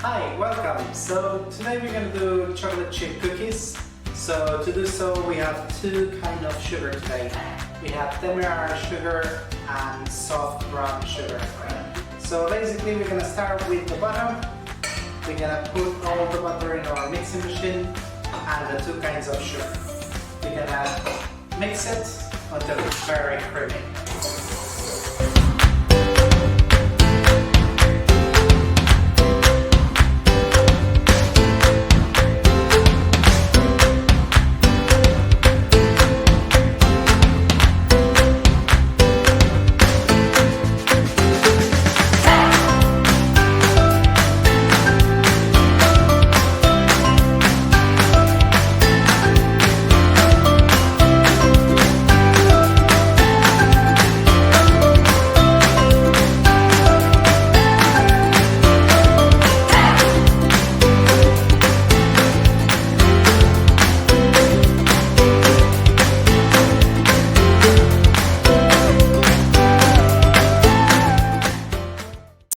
Hi, welcome. So today we're going to do chocolate chip cookies. So to do so we have two kinds of sugar today. We have demerara sugar and soft brown sugar. So basically we're going to start with the butter. We're going to put all the butter in our mixing machine and the two kinds of sugar. We're going to mix it until it's very creamy.